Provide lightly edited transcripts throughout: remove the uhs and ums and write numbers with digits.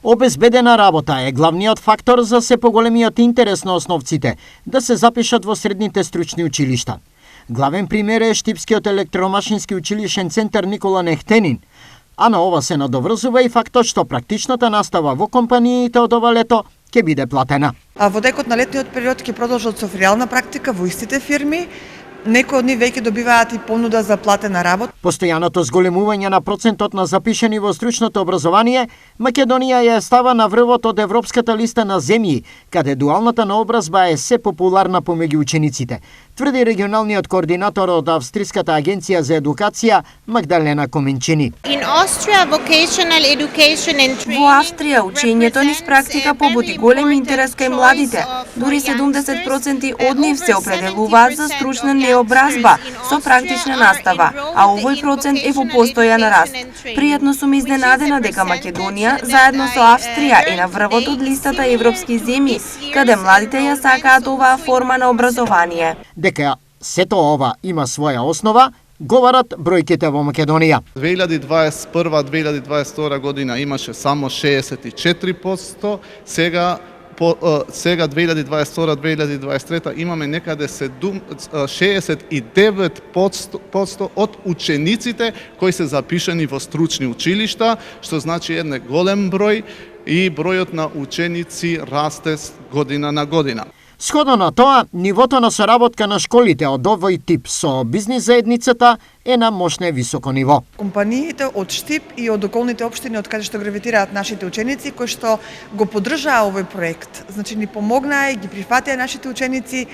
Обезбедена работа е главниот фактор за се поголемиот интерес на основците да се запишат во средните стручни училишта. Главен пример е Штипскиот електромашински училишен центар Никола Нехтенин, а на ова се надоврзува и фактот што практичната настава во компаниите од ова лето ќе биде платена. А во текот на летниот период ќе продолжат со реална практика во истите фирми. Некои од нив веќе добиваат и понуда за платена работа. Постојаното зголемување на процентот на запишени во стручното образование, Македонија ја става на врвот од европската листа на земји, каде дуалната наобразба е се популарна помеѓу учениците, тврди регионалниот координатор од Австриската агенција за едукација Магдалена Коменчини. Во Австрија учењето низ практика побуди голем интерес кај младите. Дури 70% од нив се определуваат за стручна необразба со практична настава, а овој процент е во постојан раст. Пријатно сум изненадена дека Македонија заедно со Австрија е на врвот од листата европски земји, каде младите ја сакаат оваа форма на образование. Дека сето ова има своја основа, говорат бројките во Македонија. 2021-2022 година имаше само 64%, сега 2022-2023 имаме некаде 69% од учениците кои се запишани во стручни училишта, што значи еден голем број и бројот на ученици расте година на година. Сходно на тоа, нивото на соработка на школите од овој тип со бизнис заедницата е на мощне високо ниво. Компаниите од Штип и од околните општини од каде што гравитираат нашите ученици кои што го поддржаа овој проект, значи ни помогнаа и ги прифатија нашите ученици,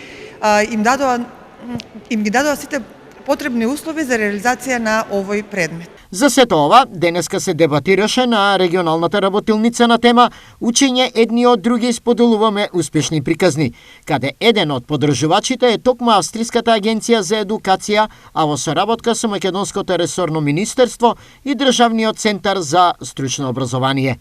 им ги дадоа сите потребни услови за реализација на овој предмет. За сето ова, денеска се дебатираше на регионалната работилница на тема Учење едни од други споделуваме успешни приказни, каде еден од поддржувачите е токму Австриската агенција за едукација, а во соработка со Македонското ресорно министерство и Државниот центар за стручно образование.